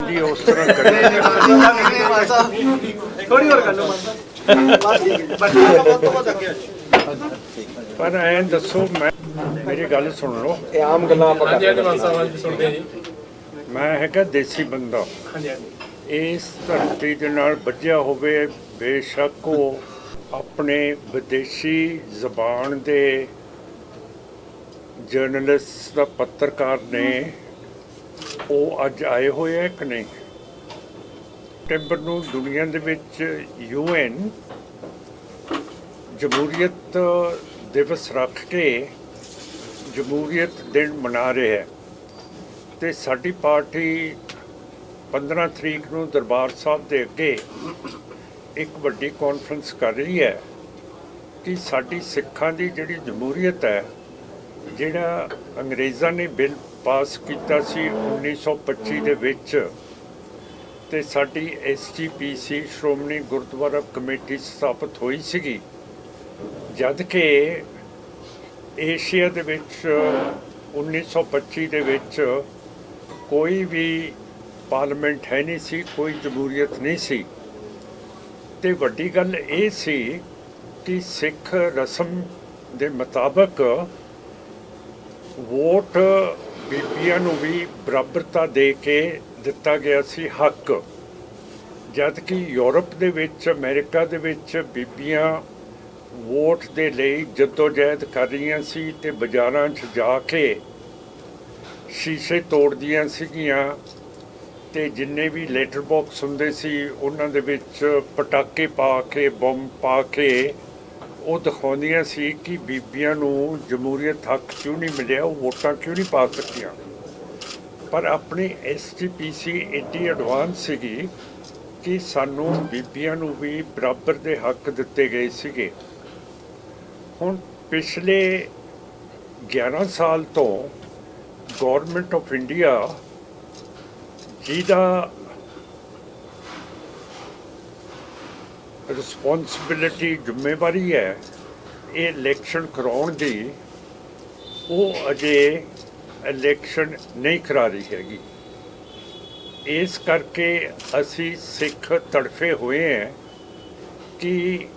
जी उस तरह करें। पर ऐ दसो, मैं मेरी गल सुन लो, आम गल्लां हाँ जी हाँ जी मानसा आवाज भी सुनते हैं जी। मैं हैगा देसी बंदा, हाँ जी हाँ जी इस धरती दे नाल बज्झिया होवे, बेशक वो अपने विदेशी जबान दे जर्नलिस्ट दा पत्रकार ने, वो अज आए हुए है कि नहीं। सितंबर ਨੂੰ दुनिया ਦੇ ਵਿੱਚ UN जमहूरीयत दिवस रख के जमहूरीयत दिन मना रहे है, ਤੇ ਸਾਡੀ ਪਾਰਟੀ 15 ਤਰੀਕ ਨੂੰ ਦਰਬਾਰ ਸਾਹਿਬ ਦੇ ਅੱਗੇ ਇੱਕ ਵੱਡੀ ਕਾਨਫਰੰਸ ਕਰ ਰਹੀ ਹੈ ਕਿ ਸਾਡੀ ਸਿੱਖਾਂ ਦੀ ਜਿਹੜੀ ਜਮਹੂਰੀਅਤ ਹੈ, ਜਿਹੜਾ ਅੰਗਰੇਜ਼ਾਂ ਨੇ ਬਿੱਲ ਪਾਸ ਕੀਤਾ ਸੀ 1925 ਦੇ ਵਿੱਚ, ਤੇ ਸਾਡੀ SGPC ਸ਼੍ਰੋਮਣੀ ਗੁਰਦੁਆਰਾ ਕਮੇਟੀ ਸਥਾਪਿਤ ਹੋਈ ਸੀਗੀ, ਜਦ ਕਿ ਏਸ਼ੀਆ ਦੇ ਵਿੱਚ 1925 ਦੇ ਵਿੱਚ ਕੋਈ ਵੀ ਪਾਰਲੀਮੈਂਟ ਹੈ ਨਹੀਂ ਸੀ, ਕੋਈ ਜਮਹੂਰੀਅਤ ਨਹੀਂ ਸੀ। ਤੇ ਵੱਡੀ ਗੱਲ ਇਹ ਸੀ ਕਿ ਸਿੱਖ ਰਸਮ ਦੇ ਮੁਤਾਬਕ ਵੋਟ ਬੀਬੀਆਂ ਨੂੰ ਵੀ ਬਰਾਬਰਤਾ ਦੇ ਕੇ ਦਿੱਤਾ ਗਿਆ ਸੀ ਹੱਕ, ਜਦ ਕਿ ਯੂਰਪ ਦੇ ਵਿੱਚ, ਅਮਰੀਕਾ ਦੇ ਵਿੱਚ ਬੀਬੀਆਂ ਵੋਟ ਦੇ ਲਈ ਜਦੋਜਹਿਦ ਕਰ ਰਹੀਆਂ ਸੀ ਤੇ ਬਾਜ਼ਾਰਾਂ 'ਚ ਜਾ ਕੇ ਸ਼ੀਸ਼ੇ ਤੋੜਦੀਆਂ ਸੀਗੀਆਂ, ਤੇ ਜਿੰਨੇ ਵੀ ਲੈਟਰ ਬਾਕਸ ਹੁੰਦੇ ਸੀ ਉਹਨਾਂ ਦੇ ਵਿੱਚ ਪਟਾਕੇ ਪਾ ਕੇ, ਬੰਬ ਪਾ ਕੇ ਉਹ ਦਿਖਾਉਂਦੀਆਂ ਸੀ ਕਿ ਬੀਬੀਆਂ ਨੂੰ ਜਮਹੂਰੀਅਤ ਹੱਕ ਕਿਉਂ ਨਹੀਂ ਮਿਲਿਆ, ਉਹ ਵੋਟਾਂ ਕਿਉਂ ਨਹੀਂ ਪਾ ਸਕੀਆਂ। ਪਰ ਆਪਣੀ SGPC ਐਡੀ ਐਡਵਾਂਸ ਸੀਗੀ ਕਿ ਸਾਨੂੰ ਬੀਬੀਆਂ ਨੂੰ ਵੀ ਬਰਾਬਰ ਦੇ ਹੱਕ ਦਿੱਤੇ ਗਏ ਸੀਗੇ। ਹੁਣ ਪਿਛਲੇ 11 ਸਾਲ ਤੋਂ ਗੌਰਮੈਂਟ ਆਫ ਇੰਡੀਆ, ਜਿਹਦਾ ਰਿਸਪੌਂਸਿਬਿਲਿਟੀ ਜ਼ਿੰਮੇਵਾਰੀ ਹੈ ਇਹ ਇਲੈਕਸ਼ਨ ਕਰਾਉਣ ਦੀ, ਉਹ ਅਜੇ ਇਲੈਕਸ਼ਨ ਨਹੀਂ ਕਰਾ ਰਹੀ ਹੈਗੀ। ਇਸ ਕਰਕੇ ਅਸੀਂ ਸਿੱਖ ਤੜਫੇ ਹੋਏ ਹਾਂ ਕਿ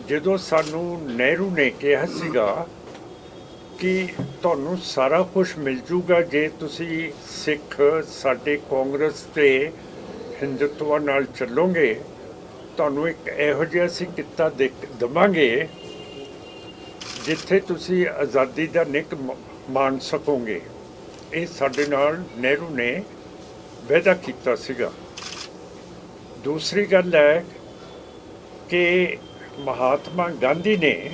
ਜਦੋਂ ਸਾਨੂੰ ਨਹਿਰੂ ਨੇ ਕਿਹਾ ਸੀਗਾ ਕਿ ਤੁਹਾਨੂੰ ਸਾਰਾ ਕੁਝ ਮਿਲ ਜੂਗਾ ਜੇ ਤੁਸੀਂ ਸਿੱਖ ਸਾਡੇ ਕਾਂਗਰਸ ਤੇ ਹਿੰਦੂਤਵ ਨਾਲ ਚੱਲੋਗੇ, ਤੁਹਾਨੂੰ ਇੱਕ ਇਹੋ ਜਿਹਾ ਅਸੀਂ ਕਿੱਤਾ ਦੇਵਾਂਗੇ ਜਿੱਥੇ ਤੁਸੀਂ ਆਜ਼ਾਦੀ ਦਾ ਨਿੱਘ ਮਾਣ ਸਕੋਗੇ। ਇਹ ਸਾਡੇ ਨਾਲ ਨਹਿਰੂ ਨੇ ਵਾਅਦਾ ਕੀਤਾ ਸੀਗਾ। ਦੂਸਰੀ ਗੱਲ ਹੈ ਕਿ ਮਹਾਤਮਾ ਗਾਂਧੀ ਨੇ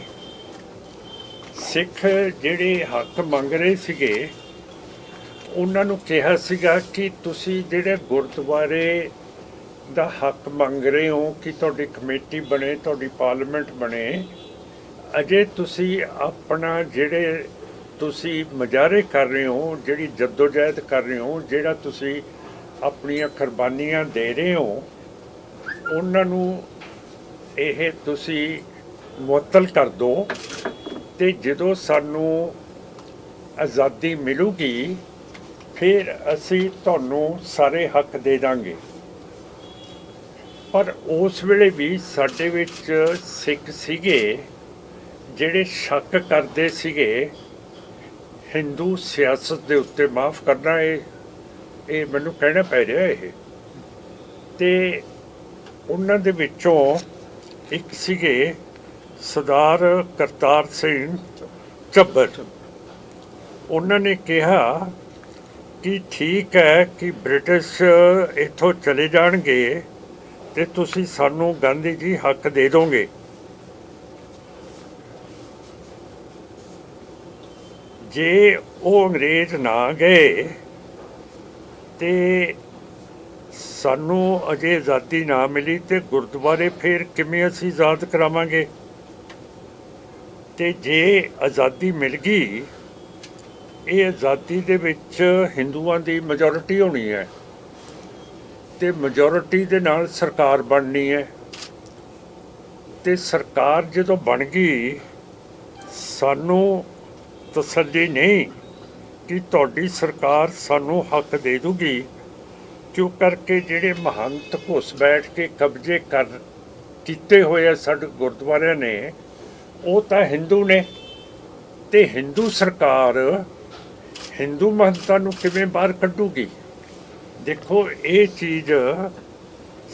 ਸਿੱਖ ਜਿਹੜੇ ਹੱਕ ਮੰਗ ਰਹੇ ਸੀਗੇ ਉਹਨਾਂ ਨੂੰ ਕਿਹਾ ਸੀਗਾ ਕਿ ਤੁਸੀਂ ਜਿਹੜੇ ਗੁਰਦੁਆਰੇ ਦਾ ਹੱਕ ਮੰਗ ਰਹੇ ਹੋ ਕਿ ਤੁਹਾਡੀ ਕਮੇਟੀ ਬਣੇ, ਤੁਹਾਡੀ ਪਾਰਲੀਮੈਂਟ ਬਣੇ, ਅਜੇ ਤੁਸੀਂ ਆਪਣਾ ਜਿਹੜੇ ਤੁਸੀਂ ਮੁਜ਼ਾਹਰੇ ਕਰ ਰਹੇ ਹੋ, ਜਿਹੜੀ ਜਦੋਜਹਿਦ ਕਰ ਰਹੇ ਹੋ, ਜਿਹੜਾ ਤੁਸੀਂ ਆਪਣੀਆਂ ਕੁਰਬਾਨੀਆਂ ਦੇ ਰਹੇ ਹੋ, ਉਹਨਾਂ ਨੂੰ ਇਹ ਤੁਸੀਂ ਮੁਅੱਤਲ ਕਰ ਦਿਓ, ਤੇ ਜਦੋਂ ਸਾਨੂੰ ਆਜ਼ਾਦੀ ਮਿਲੂਗੀ ਫਿਰ ਅਸੀਂ ਤੁਹਾਨੂੰ ਸਾਰੇ ਹੱਕ ਦੇ ਦਾਂਗੇ। ਪਰ ਉਸ ਵੇਲੇ ਵੀ ਸਾਡੇ ਵਿੱਚ ਸਿੱਖ ਸੀਗੇ ਜਿਹੜੇ ਸ਼ੱਕ ਕਰਦੇ ਸੀਗੇ ਹਿੰਦੂ ਸਿਆਸਤ ਦੇ ਉੱਤੇ। ਮਾਫ ਕਰਨਾ, ਇਹ ਮੈਨੂੰ ਕਹਿਣਾ ਪੈ ਰਿਹਾ ਇਹ। ਤੇ ਉਹਨਾਂ ਦੇ ਵਿੱਚੋਂ ਇੱਕ ਸੀਗੇ ਸਰਦਾਰ ਕਰਤਾਰ ਸਿੰਘ ਝੱਬਰ। ਉਹਨਾਂ ਨੇ ਕਿਹਾ ਕਿ ਠੀਕ ਹੈ ਕਿ ਬ੍ਰਿਟਿਸ਼ ਇੱਥੋਂ ਚਲੇ ਜਾਣਗੇ ਤੇ ਤੁਸੀਂ ਸਾਨੂੰ ਗਾਂਧੀ ਜੀ ਹੱਕ ਦੇ ਦੋਗੇ। ਜੇ ਉਹ ਅੰਗਰੇਜ਼ ਨਾ ਗਏ ਤੇ ਸਾਨੂੰ ਅਜੇ ਆਜ਼ਾਦੀ ਨਾ ਮਿਲੀ ਤੇ ਗੁਰਦੁਆਰੇ ਫਿਰ ਕਿਵੇਂ ਅਸੀਂ ਆਜ਼ਾਦ ਕਰਾਵਾਂਗੇ। ਤੇ ਜੇ ਆਜ਼ਾਦੀ ਮਿਲ ਗਈ, ਇਹ ਆਜ਼ਾਦੀ ਦੇ ਵਿੱਚ ਹਿੰਦੂਆਂ ਦੀ ਮੈਜੋਰਿਟੀ ਹੋਣੀ ਹੈ ਤੇ ਮੈਜੋਰਿਟੀ ਦੇ ਨਾਲ ਸਰਕਾਰ ਬਣਨੀ ਹੈ। ਤੇ ਸਰਕਾਰ ਜਦੋਂ ਬਣ ਗਈ, ਸਾਨੂੰ ਤਸੱਲੀ ਨਹੀਂ ਕਿ ਤੁਹਾਡੀ ਸਰਕਾਰ ਸਾਨੂੰ ਹੱਕ ਦੇ ਦੂਗੀ, ਕਿਉਂ ਕਰਕੇ ਜਿਹੜੇ ਮਹੰਤ ਘੁੱਸ ਬੈਠ ਕੇ ਕਬਜ਼ੇ ਕੀਤੇ ਹੋਏ ਆ ਸਾਡੇ ਗੁਰਦੁਆਰਿਆਂ ਨੇ, ਉਹ ਤਾਂ ਹਿੰਦੂ ਨੇ, ਤੇ ਹਿੰਦੂ ਸਰਕਾਰ ਹਿੰਦੂ ਮਹੰਤਾਂ ਨੂੰ ਕਿਵੇਂ ਬਾਹਰ ਕੱਢੂਗੀ? ਦੇਖੋ, ਇਹ ਚੀਜ਼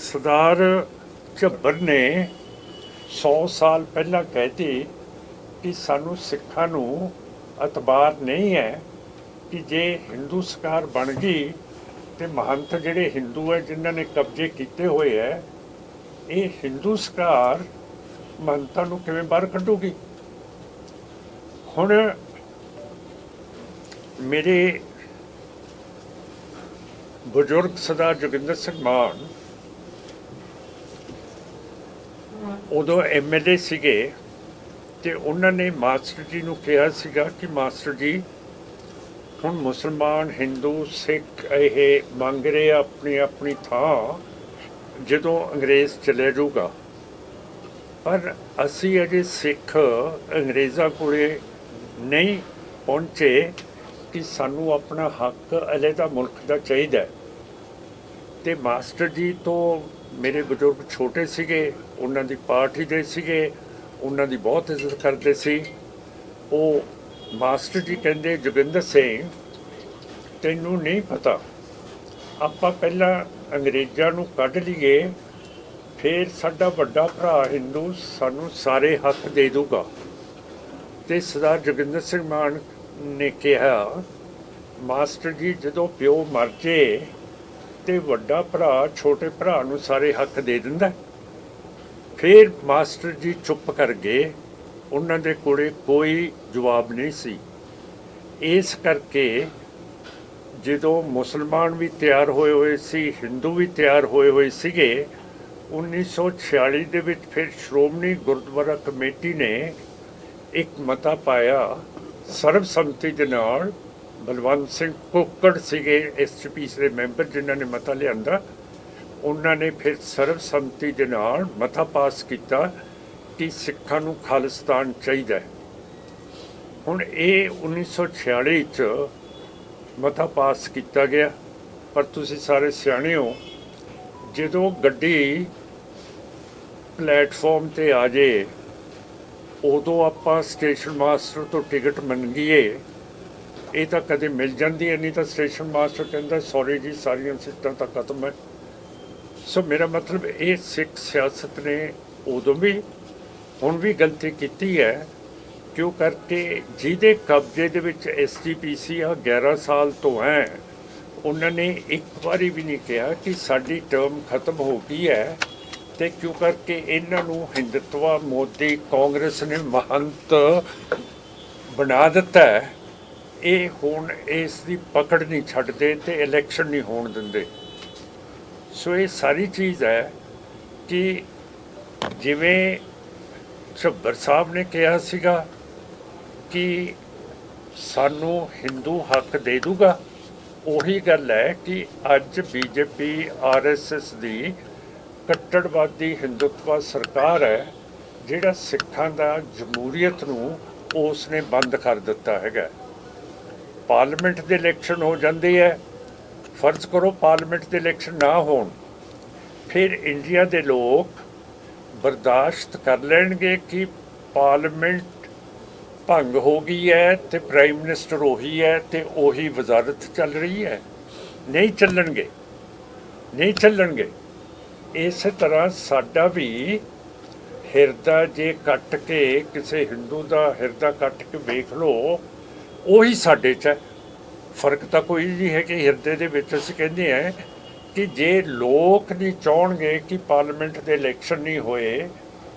ਸਰਦਾਰ ਝੱਬਰ ਨੇ 100 ਸਾਲ ਪਹਿਲਾਂ ਕਹਿਤੀ ਕਿ ਸਾਨੂੰ ਸਿੱਖਾਂ ਨੂੰ ਅਤਬਾਰ ਨਹੀਂ ਹੈ ਕਿ ਜੇ ਹਿੰਦੂ ਸਰਕਾਰ ਬਣ ਗਈ ਤੇ ਮਹੰਤ ਜਿਹੜੇ ਹਿੰਦੂ ਹੈ ਜਿਨ੍ਹਾਂ ਨੇ ਕਬਜ਼ੇ ਕੀਤੇ ਹੋਏ ਹੈ, ਇਹ ਹਿੰਦੂ ਸਰਕਾਰ ਮਹੰਤਾਂ ਨੂੰ ਕਿਵੇਂ ਬਾਹਰ ਕੱਢੂਗੀ? ਹੁਣ ਮੇਰੇ ਬਜ਼ੁਰਗ ਸਰਦਾਰ ਜੋਗਿੰਦਰ ਸਿੰਘ ਮਾਨ ਉਦੋਂ MLA ਸੀਗੇ, ਤੇ ਉਹਨਾਂ ਨੇ ਮਾਸਟਰ ਜੀ ਨੂੰ ਕਿਹਾ ਸੀਗਾ ਕਿ ਮਾਸਟਰ ਜੀ, ਹੁਣ ਮੁਸਲਮਾਨ ਹਿੰਦੂ ਸਿੱਖ ਇਹ ਮੰਗ ਰਹੇ ਆਪਣੀ ਆਪਣੀ ਥਾਂ ਜਦੋਂ ਅੰਗਰੇਜ਼ ਚਲੇ ਜਾਊਗਾ, ਪਰ ਅਸੀਂ ਅਜੇ ਸਿੱਖ ਅੰਗਰੇਜ਼ਾਂ ਕੋਲੇ ਨਹੀਂ ਪਹੁੰਚੇ ਕਿ ਸਾਨੂੰ ਆਪਣਾ ਹੱਕ ਅਲੱਗਾ ਮੁਲਕ ਦਾ ਚਾਹੀਦਾ। ਤੇ ਮਾਸਟਰ ਜੀ ਤੋਂ ਮੇਰੇ ਬਜ਼ੁਰਗ ਛੋਟੇ ਸੀਗੇ, ਉਹਨਾਂ ਦੀ ਪਾਰਟੀ ਦੇ ਸੀਗੇ, ਉਹਨਾਂ ਦੀ ਬਹੁਤ ਇੱਜ਼ਤ ਕਰਦੇ ਸੀ। ਉਹ ਮਾਸਟਰ ਜੀ ਕਹਿੰਦੇ, ਜੋਗਿੰਦਰ ਸਿੰਘ ਤੈਨੂੰ ਨਹੀਂ ਪਤਾ, ਆਪਾਂ ਪਹਿਲਾਂ ਅੰਗਰੇਜ਼ਾਂ ਨੂੰ ਕੱਢ ਲਈਏ, ਫਿਰ ਸਾਡਾ ਵੱਡਾ ਭਰਾ ਹਿੰਦੂ ਸਾਨੂੰ ਸਾਰੇ ਹੱਕ ਦੇ ਦੂਗਾ। ਤੇ ਸਰਦਾਰ ਜੋਗਿੰਦਰ ਸਿੰਘ ਮਾਨ ਨੇ ਕਿਹਾ, ਮਾਸਟਰ ਜੀ ਜਦੋਂ ਪਿਓ ਮਰ ਜੇ ਤੇ ਵੱਡਾ ਭਰਾ ਛੋਟੇ ਭਰਾ ਨੂੰ ਸਾਰੇ ਹੱਕ ਦੇ ਦਿੰਦਾ। ਫਿਰ ਮਾਸਟਰ ਜੀ ਚੁੱਪ ਕਰ ਗਏ, ਉਹਨਾਂ ਦੇ ਕੋਲੇ ਕੋਈ ਜਵਾਬ ਨਹੀਂ ਸੀ। ਇਸ ਕਰਕੇ ਜਦੋਂ ਮੁਸਲਮਾਨ ਵੀ ਤਿਆਰ ਹੋਏ ਹੋਏ ਸੀ, ਹਿੰਦੂ ਵੀ ਤਿਆਰ ਹੋਏ ਹੋਏ ਸੀਗੇ, 1946 ਦੇ ਵਿੱਚ ਫਿਰ ਸ਼੍ਰੋਮਣੀ ਗੁਰਦੁਆਰਾ ਕਮੇਟੀ ਨੇ ਇੱਕ ਮਤਾ ਪਾਇਆ ਸਰਬਸੰਮਤੀ ਦੇ ਨਾਲ। ਬਲਵੰਤ ਸਿੰਘ ਕੁੱਕੜ ਸੀਗੇ SGPC ਦੇ ਮੈਂਬਰ ਜਿਨ੍ਹਾਂ ਨੇ ਮਤਾ ਲਿਆਂਦਾ, ਉਹਨਾਂ ਨੇ ਫਿਰ ਸਰਬਸੰਮਤੀ ਦੇ ਨਾਲ ਮਤਾ ਪਾਸ ਕੀਤਾ ਕਿ ਸਿੱਖਾਂ ਨੂੰ ਖਾਲਿਸਤਾਨ ਚਾਹੀਦਾ ਹੈ। ਹੁਣ ਇਹ 1946 'ਚ ਮਤਾ ਪਾਸ ਕੀਤਾ ਗਿਆ, ਪਰ ਤੁਸੀਂ ਸਾਰੇ ਸਿਆਣੇ ਹੋ, ਜਦੋਂ ਗੱਡੀ ਪਲੇਟਫਾਰਮ 'ਤੇ ਆ ਜੇ ਉਦੋਂ ਆਪਾਂ ਸਟੇਸ਼ਨ ਮਾਸਟਰ ਤੋਂ ਟਿਕਟ ਮੰਗੀਏ, ਇਹ ਤਾਂ ਕਦੇ ਮਿਲ ਜਾਂਦੀ ਹੈ, ਨਹੀਂ ਤਾਂ ਸਟੇਸ਼ਨ ਮਾਸਟਰ ਕਹਿੰਦਾ ਸੌਰੀ ਜੀ ਸਾਰੀਆਂ ਸੀਟਾਂ ਤਾਂ ਖਤਮ ਹੈ। ਸੋ ਮੇਰਾ ਮਤਲਬ ਇਹ ਸਿੱਖ ਸਿਆਸਤ ਨੇ ਉਦੋਂ ਵੀ ਹੁਣ ਵੀ ਗਲਤੀ ਕੀਤੀ ਹੈ, ਕਿਉਂ ਕਰਕੇ ਜਿਹਦੇ ਕਬਜ਼ੇ ਦੇ ਵਿੱਚ SGPC 11 ਸਾਲ ਤੋਂ ਹੈ, ਉਹਨਾਂ ਨੇ ਇੱਕ ਵਾਰੀ ਵੀ ਨਹੀਂ ਕਿਹਾ ਕਿ ਸਾਡੀ ਟਰਮ ਖਤਮ ਹੋ ਗਈ ਹੈ। ਤੇ ਕਿਉਂ ਕਰਕੇ ਇਹਨਾਂ ਨੂੰ ਹਿੰਦੂਤਵਾ ਮੋਦੀ ਕਾਂਗਰਸ ਨੇ ਮਹੰਤ ਬਣਾ ਦਿੱਤਾ ਹੈ, ਇਹ ਹੁਣ ਇਸ ਦੀ ਪਕੜ ਨਹੀਂ ਛੱਡਦੇ ਤੇ ਇਲੈਕਸ਼ਨ ਨਹੀਂ ਹੋਣ ਦਿੰਦੇ। ਸੋ ਇਹ ਸਾਰੀ ਚੀਜ਼ ਹੈ ਕਿ ਜਿਵੇਂ ਝੱਬਰ ਸਾਹਿਬ ਨੇ ਕਿਹਾ ਸੀਗਾ ਕਿ ਸਾਨੂੰ ਹਿੰਦੂ ਹੱਕ ਦੇ ਦੂਗਾ, ਉਹੀ ਗੱਲ ਹੈ ਕਿ ਅੱਜ BJP RSS ਦੀ ਕੱਟੜਵਾਦੀ ਹਿੰਦੂਤਵਾ ਸਰਕਾਰ ਹੈ, ਜਿਹੜਾ ਸਿੱਖਾਂ ਦਾ ਜਮਹੂਰੀਅਤ ਨੂੰ ਉਸ ਨੇ ਬੰਦ ਕਰ ਦਿੱਤਾ ਹੈਗਾ। ਪਾਰਲੀਮੈਂਟ ਦੇ ਇਲੈਕਸ਼ਨ ਹੋ ਜਾਂਦੇ ਹੈ, ਫਰਜ਼ ਕਰੋ ਪਾਰਲੀਮੈਂਟ ਦੇ ਇਲੈਕਸ਼ਨ ਨਾ ਹੋਣ, ਫਿਰ ਇੰਡੀਆ ਦੇ ਲੋਕ ਬਰਦਾਸ਼ਤ ਕਰ ਲੈਣਗੇ ਕਿ ਪਾਰਲੀਮੈਂਟ ਭੰਗ ਹੋ ਗਈ ਹੈ ਤੇ ਪ੍ਰਾਈਮ ਮਿਨਿਸਟਰ ਉਹੀ ਹੈ ਤੇ ਉਹੀ ਵਜ਼ਾਰਤ ਚੱਲ ਰਹੀ ਹੈ? ਨਹੀਂ ਚੱਲਣਗੇ, ਨਹੀਂ ਚੱਲਣਗੇ। ਇਸੇ ਤਰ੍ਹਾਂ ਸਾਡਾ ਵੀ ਹਿਰਦਾ ਜੇ ਕੱਟ ਕੇ ਕਿਸੇ ਹਿੰਦੂ ਦਾ ਹਿਰਦਾ ਕੱਟ ਕੇ ਵੇਖ ਲਓ, ਉਹੀ ਸਾਡੇ 'ਚ ਹੈ। ਫਰਕ ਤਾਂ ਕੋਈ ਨਹੀਂ ਹੈ ਕਿ ਹਿਰਦੇ ਦੇ ਵਿੱਚ ਅਸੀਂ ਕਹਿੰਦੇ ਹਾਂ ਕਿ ਜੇ ਲੋਕ ਨਹੀਂ ਚਾਹੁੰਗੇ ਕਿ ਪਾਰਲੀਮੈਂਟ ਦੇ ਇਲੈਕਸ਼ਨ ਨਹੀਂ ਹੋਏ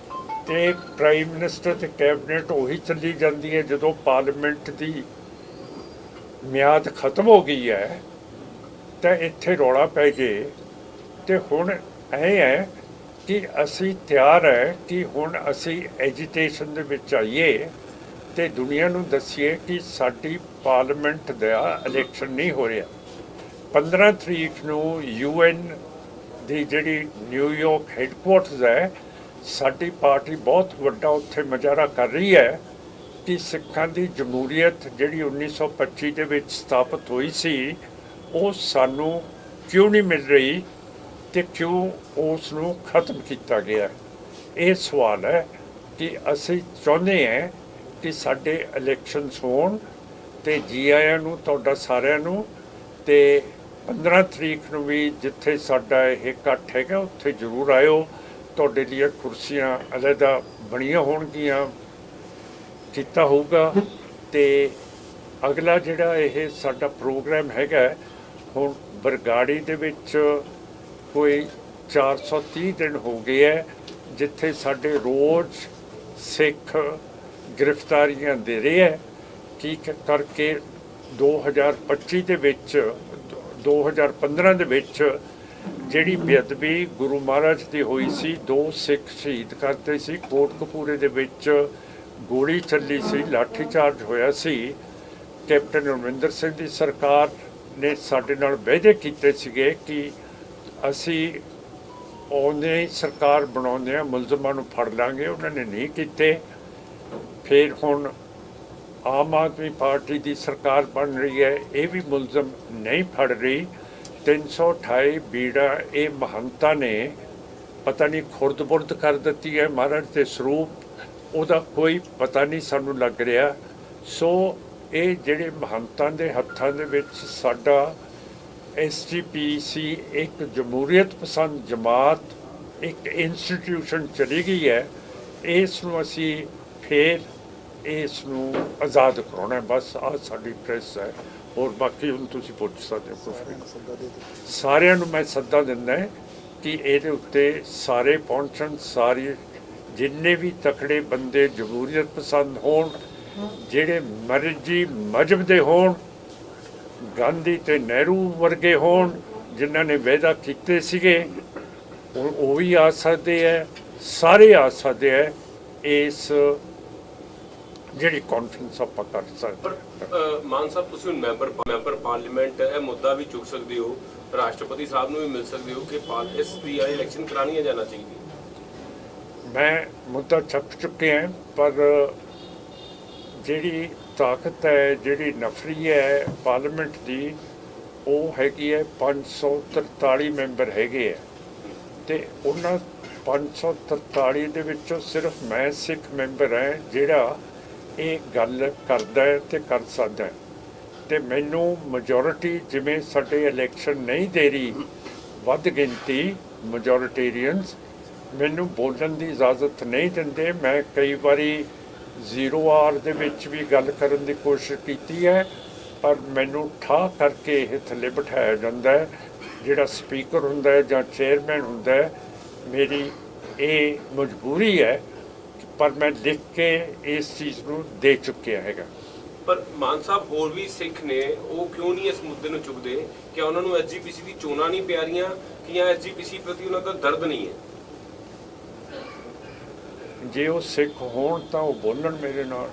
ਤੇ ਪ੍ਰਾਈਮ ਮਿਨਿਸਟਰ ਤੇ ਕੈਬਨਿਟ ਉਹੀ ਚੱਲੀ ਜਾਂਦੀ ਹੈ, ਜਦੋਂ ਪਾਰਲੀਮੈਂਟ ਦੀ ਮਿਆਦ ਖਤਮ ਹੋ ਗਈ ਹੈ ਤਾਂ ਇੱਥੇ ਰੌਲਾ ਪੈ ਜੇ। ਤੇ ਹੁਣ ਇਹ ਹੈ ਕਿ ਅਸੀਂ ਤਿਆਰ ਹੈ ਕਿ ਹੁਣ ਅਸੀਂ ਐਜੀਟੇਸ਼ਨ ਦੇ ਵਿੱਚ ਆਈਏ ਤੇ ਦੁਨੀਆ ਨੂੰ ਦੱਸੀਏ ਕਿ ਸਾਡੀ ਪਾਰਲੀਮੈਂਟ ਦਾ ਇਲੈਕਸ਼ਨ ਨਹੀਂ ਹੋ ਰਿਹਾ। 15 ਤਰੀਕ ਨੂੰ UN ਦੀ ਜਿਹੜੀ ਨਿਊਯਾਰਕ ਹੈੱਡਕੁਆਰਟਰਸ ਹੈ, ਸਾਡੀ ਪਾਰਟੀ ਬਹੁਤ ਵੱਡਾ ਉੱਥੇ ਮੁਜ਼ਾਹਰਾ ਕਰ ਰਹੀ ਹੈ ਕਿ ਸਿੱਖਾਂ ਦੀ ਜਮਹੂਰੀਅਤ ਜਿਹੜੀ 1925 ਦੇ ਵਿੱਚ ਸਥਾਪਿਤ ਹੋਈ ਸੀ, ਉਹ ਸਾਨੂੰ ਕਿਉਂ ਨਹੀਂ ਮਿਲ ਰਹੀ ਤੇ ਕਿਉਂ ਉਸ ਨੂੰ ਖਤਮ ਕੀਤਾ ਗਿਆ। ਇਹ ਸਵਾਲ ਹੈ ਕਿ ਅਸੀਂ ਚਾਹੁੰਦੇ ਹਾਂ ਕਿ ਸਾਡੇ ਇਲੈਕਸ਼ਨਸ ਹੋਣ ਤੇ ਜੀ ਆਇਆਂ ਨੂੰ ਤੁਹਾਡਾ ਸਾਰਿਆਂ ਨੂੰ। ਤੇ 15 ਤਰੀਕ ਨੂੰ ਵੀ ਜਿੱਥੇ ਸਾਡਾ ਇਹ ਇਕੱਠ ਹੈਗਾ ਉੱਥੇ ਜ਼ਰੂਰ ਆਇਓ। ਤੁਹਾਡੇ ਲਈ ਕੁਰਸੀਆਂ ਅਲੱਗਾ ਬਣੀਆਂ ਹੋਣਗੀਆਂ, ਕੀਤਾ ਹੋਊਗਾ। ਤੇ ਅਗਲਾ ਜਿਹੜਾ ਇਹ ਸਾਡਾ ਪ੍ਰੋਗਰਾਮ ਹੈਗਾ, ਹੁਣ ਬਰਗਾੜੀ ਦੇ ਵਿੱਚ ਕੋਈ 430 ਦਿਨ ਹੋ ਗਏ ਹੈ ਜਿੱਥੇ ਸਾਡੇ ਰੋਜ਼ ਸਿੱਖ ਗ੍ਰਿਫਤਾਰੀਆਂ ਦੇ ਰਹੇ ਹੈ। ਕੀ ਕਰਕੇ 2025 ਦੇ ਵਿੱਚ 2015 ਦੇ ਵਿੱਚ ਜਿਹੜੀ ਬੇਅਦਬੀ ਗੁਰੂ ਮਹਾਰਾਜ ਦੀ ਹੋਈ ਸੀ, 2 ਸਿੱਖ ਸ਼ਹੀਦ ਕਰਤੇ ਸੀ, ਕੋਟਕਪੂਰੇ ਦੇ ਵਿੱਚ ਗੋਲੀ ਚੱਲੀ ਸੀ, ਲਾਠੀ ਚਾਰਜ ਹੋਇਆ ਸੀ। ਕੈਪਟਨ ਅਮਰਿੰਦਰ ਸਿੰਘ ਦੀ ਸਰਕਾਰ ਨੇ ਸਾਡੇ ਨਾਲ ਵਾਅਦੇ ਕੀਤੇ ਸੀਗੇ ਕਿ ਅਸੀਂ ਉਹਨੇ ਸਰਕਾਰ ਬਣਾਉਂਦੇ ਹਾਂ, ਮੁਲਜ਼ਮਾਂ ਨੂੰ ਫੜ ਲਾਂਗੇ। ਉਹਨਾਂ ਨੇ ਨਹੀਂ ਕੀਤੇ। ਫਿਰ ਹੁਣ ਆਮ ਆਦਮੀ ਪਾਰਟੀ ਦੀ ਸਰਕਾਰ ਬਣ ਰਹੀ ਹੈ, ਇਹ ਵੀ ਮੁਲਜ਼ਮ ਨਹੀਂ ਫੜ ਰਹੀ। 328 ਬੀੜਾ ਇਹ ਮਹੰਤਾਂ ਨੇ ਪਤਾ ਨਹੀਂ ਖੁਰਦ-ਬੁਰਦ ਕਰ ਦਿੱਤੀ ਹੈ ਮਹਾਰਾਜ ਦੇ ਸਰੂਪ, ਉਹਦਾ ਕੋਈ ਪਤਾ ਨਹੀਂ ਸਾਨੂੰ ਲੱਗ ਰਿਹਾ। ਸੋ ਇਹ ਜਿਹੜੇ ਮਹੰਤਾਂ ਦੇ ਹੱਥਾਂ ਦੇ ਵਿੱਚ ਸਾਡਾ SGPC ਇੱਕ ਜਮਹੂਰੀਅਤ ਪਸੰਦ ਜਮਾਤ, ਇੱਕ ਇੰਸਟੀਟਿਊਸ਼ਨ ਚਲੀ ਗਈ ਹੈ। ਇਸ ਨੂੰ ਅਸੀਂ ਫਿਰ ਇਸ ਨੂੰ ਆਜ਼ਾਦ ਕਰਾਉਣਾ ਹੈ। ਬਸ ਆਹ ਸਾਡੀ ਪ੍ਰੈਸ ਹੈ। ਹੋਰ ਬਾਕੀ ਹੁਣ ਤੁਸੀਂ ਪੁੱਛ ਸਕਦੇ ਹੋ ਕੁਛ ਵੀ। ਸਾਰਿਆਂ ਨੂੰ ਮੈਂ ਸੱਦਾ ਦਿੰਦਾ ਕਿ ਇਹਦੇ ਉੱਤੇ ਸਾਰੇ ਪਹੁੰਚਣ। ਸਾਰੇ ਜਿੰਨੇ ਵੀ ਤਕੜੇ ਬੰਦੇ ਜਮਹੂਰੀਅਤ ਪਸੰਦ ਹੋਣ, ਜਿਹੜੇ ਮਰਜ਼ੀ ਮਜ਼ਹਬ ਦੇ ਹੋਣ, ਗਾਂਧੀ ਤੇ ਨਹਿਰੂ ਵਰਗੇ ਹੋਣ ਜਿਨ੍ਹਾਂ ਨੇ ਵਾਅਦਾ ਕੀਤੇ ਸੀਗੇ, ਉਹ ਵੀ ਆ ਸਕਦੇ ਹੈ। ਸਾਰੇ ਆ ਸਕਦੇ ਹੈ। ਇਸ ਜਿਹੜੀ ਕਾਨਫਰੰਸ ਆਪਾਂ ਕਰ ਸਕਦੇ। ਮਾਨ ਸਾਹਿਬ, ਤੁਸੀਂ ਹੁਣ ਮੈਂਬਰ ਪਾਰਲੀਮੈਂਟ ਇਹ ਮੁੱਦਾ ਵੀ ਚੁੱਕ ਸਕਦੇ ਹੋ, ਰਾਸ਼ਟਰਪਤੀ ਸਾਹਿਬ ਨੂੰ ਵੀ ਮਿਲ ਸਕਦੇ ਹੋ ਕਿ ਇਸ ਦੀ ਇਲੈਕਸ਼ਨ ਕਰਾਣੀ ਜਾਣਾ ਚਾਹੀਦੀ। ਮੈਂ ਮੁੱਦਾ ਚੱਕ ਚੁੱਕਿਆ, ਪਰ ਜਿਹੜੀ ਤਾਕਤ ਹੈ, ਜਿਹੜੀ ਨਫਰੀ ਹੈ ਪਾਰਲੀਮੈਂਟ ਦੀ, ਉਹ ਹੈਗੀ ਹੈ 543 ਮੈਂਬਰ ਹੈਗੇ ਹੈ। ਤੇ ਉਹਨਾਂ 543 ਦੇ ਵਿੱਚੋਂ ਸਿਰਫ ਮੈਂ ਸਿੱਖ ਮੈਂਬਰ ਹੈ ਜਿਹੜਾ ਇਹ ਗੱਲ ਕਰਦਾ ਹੈ ਤੇ ਕਰ ਸਕਦਾ ਹੈ। ਤੇ ਮੈਨੂੰ ਮੈਜੋਰਿਟੀ, ਜਿਵੇਂ ਸਾਡੇ ਇਲੈਕਸ਼ਨ ਨਹੀਂ ਦੇ ਰਹੀ ਵੱਧ ਗਿਣਤੀ ਮੈਜੋਰਿਟੇਰੀਅਨਸ, ਮੈਨੂੰ ਬੋਲਣ ਦੀ ਇਜਾਜ਼ਤ ਨਹੀਂ ਦਿੰਦੇ। ਮੈਂ ਕਈ ਵਾਰੀ 0R ਦੇ ਵਿੱਚ ਵੀ ਗੱਲ ਕਰਨ ਦੀ ਕੋਸ਼ਿਸ਼ ਕੀਤੀ ਹੈ, ਪਰ ਮੈਨੂੰ ਠਾਹ ਕਰਕੇ ਇਹ ਥੱਲੇ ਬਿਠਾਇਆ ਜਾਂਦਾ ਹੈ। ਜਿਹੜਾ ਸਪੀਕਰ ਹੁੰਦਾ ਹੈ ਜਾਂ ਚੇਅਰਮੈਨ ਹੁੰਦਾ ਹੈ, ਮੇਰੀ ਇਹ ਮਜਬੂਰੀ ਹੈ, ਪਰ ਮੈਂ ਲਿਖ ਕੇ ਇਸ ਚੀਜ਼ ਨੂੰ ਦੇ ਚੁੱਕਿਆ ਹੈਗਾ। ਪਰ ਮਾਨ ਸਾਹਿਬ, ਹੋਰ ਵੀ ਸਿੱਖ ਨੇ, ਉਹ ਕਿਉਂ ਨਹੀਂ ਇਸ ਮੁੱਦੇ ਨੂੰ ਚੁੱਕਦੇ ਕਿ ਉਹਨਾਂ ਨੂੰ SGPC ਦੀ ਚੋਣਾਂ ਨਹੀਂ ਪਿਆ ਰਹੀਆਂ, ਕਿ ਜਾਂ SGPC ਪ੍ਰਤੀ ਉਹਨਾਂ ਦਾ ਦਰਦ ਨਹੀਂ ਹੈ? ਜੇ ਉਹ ਸਿੱਖ ਹੋਣ ਤਾਂ ਉਹ ਬੋਲਣ ਮੇਰੇ ਨਾਲ।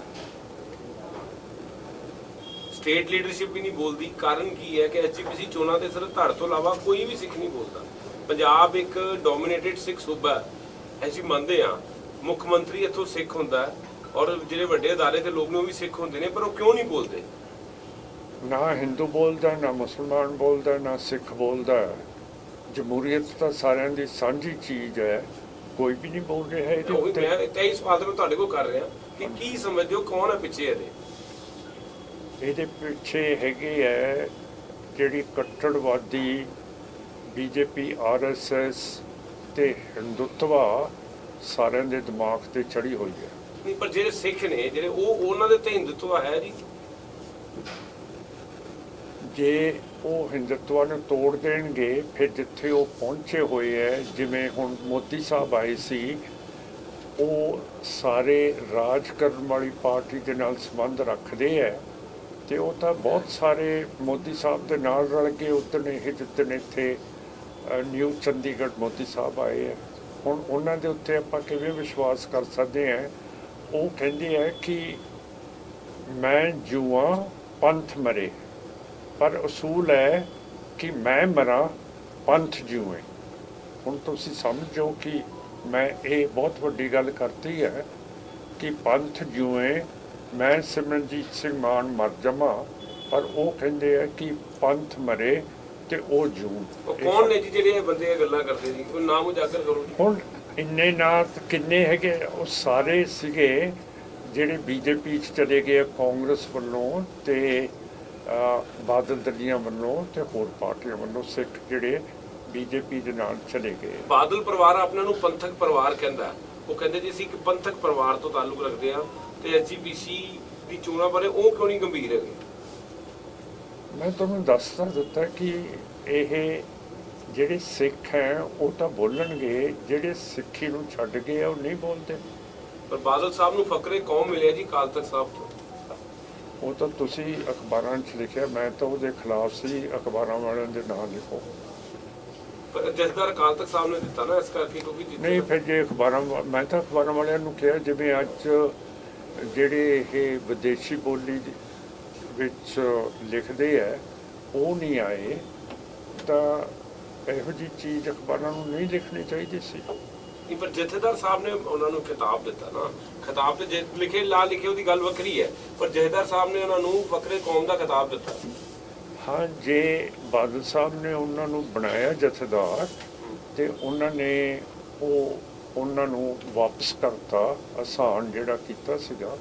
ਸਟੇਟ ਲੀਡਰਸ਼ਿਪ ਵੀ ਨਹੀਂ ਬੋਲਦੀ। ਕਾਰਨ ਕੀ ਹੈ ਕਿ SGPC ਚੋਣਾਂ ਤੇ ਸਿਰਫ ਧੜ ਤੋਂ ਇਲਾਵਾ ਕੋਈ ਵੀ ਸਿੱਖ ਨਹੀਂ ਬੋਲਦਾ। ਪੰਜਾਬ ਇੱਕ ਡੋਮੀਨੇਟਡ ਸਿੱਖ ਸੂਬਾ ਹੈ, ਅਸੀਂ ਮੰਨਦੇ ਹਾਂ। ਮੁੱਖ ਮੰਤਰੀ ਇੱਥੋਂ ਸਿੱਖ ਹੁੰਦਾ ਔਰ ਜਿਹੜੇ ਵੱਡੇ ਅਦਾਰੇ ਦੇ ਲੋਕ ਨੇ ਉਹ ਵੀ ਸਿੱਖ ਹੁੰਦੇ ਨੇ, ਪਰ ਉਹ ਕਿਉਂ ਨਹੀਂ ਬੋਲਦੇ? ਨਾ ਹਿੰਦੂ ਬੋਲਦਾ, ਨਾ ਮੁਸਲਮਾਨ ਬੋਲਦਾ, ਨਾ ਸਿੱਖ ਬੋਲਦਾ। ਜਮਹੂਰੀਅਤ ਤਾਂ ਸਾਰਿਆਂ ਦੀ ਸਾਂਝੀ ਚੀਜ਼ ਹੈ, ਕੋਈ ਵੀ ਨਹੀਂ ਬੋਲ ਰਿਹਾ ਇਹਦੇ ਉੱਤੇ। ਮੈਂ ਤੇ ਇਸ ਸਵਾਲ ਤੇ ਮੈਂ ਤੁਹਾਡੇ ਕੋਲ ਕਰ ਰਿਹਾ ਕਿ ਕੀ ਸਮਝਦੇ ਹੋ, ਕੌਣ ਹੈ ਪਿੱਛੇ ਇਹਦੇ ਪਿੱਛੇ ਹੈਗੇ ਹੈ ਜਿਹੜੀ ਕੱਟੜਵਾਦੀ BJP RSS ਤੇ ਹਿੰਦੂਤਵਾ ਸਾਰਿਆਂ ਦੇ ਦਿਮਾਗ ਤੇ ਚੜੀ ਹੋਈ ਹੈ। ਨਹੀਂ, ਪਰ ਜਿਹੜੇ ਸਿੱਖ ਨੇ, ਜਿਹੜੇ ਉਹਨਾਂ ਦੇ ਤੇ ਹਿੰਦੂਤਵਾ ਹੈ ਜੀ। ਜੇ ਉਹ ਹਿੰਦੂਤਵਾ ਨੂੰ ਤੋੜ ਦੇਣਗੇ, ਫਿਰ ਜਿੱਥੇ ਉਹ ਪਹੁੰਚੇ ਹੋਏ ਹੈ, ਜਿਵੇਂ ਹੁਣ ਮੋਦੀ ਸਾਹਿਬ ਆਏ ਸੀ, ਉਹ ਸਾਰੇ ਰਾਜ ਕਰਨ ਵਾਲੀ ਪਾਰਟੀ ਦੇ ਨਾਲ ਸੰਬੰਧ ਰੱਖਦੇ ਹੈ। ਤੇ ਉਹ ਤਾਂ ਬਹੁਤ ਸਾਰੇ ਮੋਦੀ ਸਾਹਿਬ ਦੇ ਨਾਲ ਰਲ ਕੇ ਉਦਣ ਇਹ ਜਿੱਦਣ ਇੱਥੇ ਨਿਊ ਚੰਡੀਗੜ੍ਹ ਮੋਦੀ ਸਾਹਿਬ ਆਏ ਹੈ। ਹੁਣ ਉਹਨਾਂ ਦੇ ਉੱਤੇ ਆਪਾਂ ਕਿਵੇਂ ਵਿਸ਼ਵਾਸ ਕਰ ਸਕਦੇ ਹਾਂ? ਉਹ ਕਹਿੰਦੇ ਹੈ ਕਿ ਮੈਂ ਜੂਆਂ ਪੰਥ ਮਰੇ, ਪਰ ਅਸੂਲ ਹੈ ਕਿ ਮੈਂ ਮਰਾਂ ਪੰਥ ਜੂਏ। ਹੁਣ ਤੁਸੀਂ ਸਮਝੋ ਕਿ ਮੈਂ ਇਹ ਬਹੁਤ ਵੱਡੀ ਗੱਲ ਕਰਤੀ ਹੈ ਕਿ ਪੰਥ ਜੂਏ, ਮੈਂ ਸਿਮਰਨਜੀਤ ਸਿੰਘ ਮਾਨ ਮਰ ਜਾਵਾਂ, ਪਰ ਉਹ ਕਹਿੰਦੇ ਆ ਕਿ ਪੰਥ ਮਰੇ ਤੇ ਉਹ ਜੂਨ। ਉਹ ਕੌਣ ਨੇ ਜੀ ਜਿਹੜੇ ਇਹ ਬੰਦੇ ਇਹ ਗੱਲਾਂ ਕਰਦੇ ਜੀ? ਕੋਈ ਨਾਮ ਉਜਾਗਰ ਕਰੋ ਜੀ। ਹੁਣ ਇੰਨੇ ਨਾਂ ਕਿੰਨੇ ਹੈਗੇ, ਉਹ ਸਾਰੇ ਸੀਗੇ ਜਿਹੜੇ ਬੀਜੇਪੀ 'ਚ ਚਲੇ ਗਏ ਕਾਂਗਰਸ ਵੱਲੋਂ ਤੇ ਬਾਦਲ ਦਲੀਆਂ ਵੱਲੋਂ ਤੇ ਹੋਰ ਪਾਰਟੀਆਂ ਵੱਲੋਂ, ਸਿੱਖ ਜਿਹੜੇ ਬੀਜੇਪੀ ਦੇ ਨਾਲ ਚਲੇ ਗਏ। ਬਾਦਲ ਪਰਿਵਾਰ ਆਪਣਾ ਨੂੰ ਪੰਥਕ ਪਰਿਵਾਰ ਕਹਿੰਦਾ। ਉਹ ਕਹਿੰਦੇ ਜੀ ਅਸੀਂ ਇੱਕ ਪੰਥਕ ਪਰਿਵਾਰ ਤੋਂ ਤਾਲੁਕ ਰੱਖਦੇ ਹਾਂ ਤੇ ਐਸਜੀਪੀਸੀ ਦੀ ਚੋਣਾਂ ਬਾਰੇ ਉਹ ਕਿਉਂ ਨਹੀਂ ਗੰਭੀਰ ਹੈਗੇ? ਮੈਂ ਤੁਹਾਨੂੰ ਦੱਸ ਤਾਂ ਦਿੱਤਾ ਕਿ ਇਹ ਜਿਹੜੇ ਸਿੱਖ ਹੈ ਉਹ ਤਾਂ ਬੋਲਣਗੇ, ਜਿਹੜੇ ਸਿੱਖੀ ਨੂੰ ਛੱਡ ਗਏ ਆ ਉਹ ਨਹੀਂ ਬੋਲਦੇ। ਪਰ ਬਾਦਲ ਸਾਹਿਬ ਨੂੰ ਫਕਰੇ ਕੌਮ ਮਿਲਿਆ ਜੀ ਅਕਾਲ ਤਖਤ ਸਾਹਿਬ ਤੋਂ। ਉਹ ਤਾਂ ਤੁਸੀਂ ਅਖਬਾਰਾਂ 'ਚ ਲਿਖਿਆ, ਮੈਂ ਤਾਂ ਉਹਦੇ ਖਿਲਾਫ ਸੀ। ਅਖਬਾਰਾਂ ਵਾਲਿਆਂ ਦੇ ਨਾਂ ਲਿਖੋ। ਪਰ ਜਥੇਦਾਰ ਅਕਾਲ ਤਖਤ ਸਾਹਿਬ ਨੇ ਦਿੱਤਾ ਨਾ, ਇਸ ਕਰਕੇ ਕਿਉਂਕਿ ਨਹੀਂ, ਫਿਰ ਜੇ ਅਖਬਾਰਾਂ ਮੈਂ ਤਾਂ ਅਖਬਾਰਾਂ ਵਾਲਿਆਂ ਨੂੰ ਕਿਹਾ ਜਿਵੇਂ ਅੱਜ ਜਿਹੜੇ ਇਹ ਵਿਦੇਸ਼ੀ ਬੋਲੀ ਵਿੱਚ ਲਿਖਦੇ ਆ ਉਹ ਨਹੀਂ ਆਏ, ਤਾਂ ਇਹੋ ਜਿਹੀ ਚੀਜ਼ ਅਖਬਾਰਾਂ ਨੂੰ ਨਹੀਂ ਲਿਖਣੀ ਚਾਹੀਦੀ ਸੀ। ਨਹੀਂ, ਪਰ ਜਥੇਦਾਰ ਸਾਹਿਬ ਨੇ ਉਹਨਾਂ ਨੂੰ ਖਿਤਾਬ ਦਿੱਤਾ ਨਾ। ਖਿਤਾਬ ਤੇ ਲਿਖੇ ਲਾ ਲਿਖੇ ਉਹਦੀ ਗੱਲ ਵੱਖਰੀ ਹੈ, ਪਰ ਜਥੇਦਾਰ ਸਾਹਿਬ ਨੇ ਉਹਨਾਂ ਨੂੰ ਫਕਰੇ ਕੌਮ ਦਾ ਖਿਤਾਬ ਦਿੱਤਾ। ਹਾਂ, ਜੇ ਬਾਦਲ ਸਾਹਿਬ ਨੇ ਉਹਨਾਂ ਨੂੰ ਬਣਾਇਆ ਜਥੇਦਾਰ ਤੇ ਉਹਨਾਂ ਨੇ ਉਹਨਾਂ ਨੂੰ ਵਾਪਸ ਕਰਤਾ, ਆਸਾਨ ਜਿਹੜਾ ਕੀਤਾ ਸੀਗਾ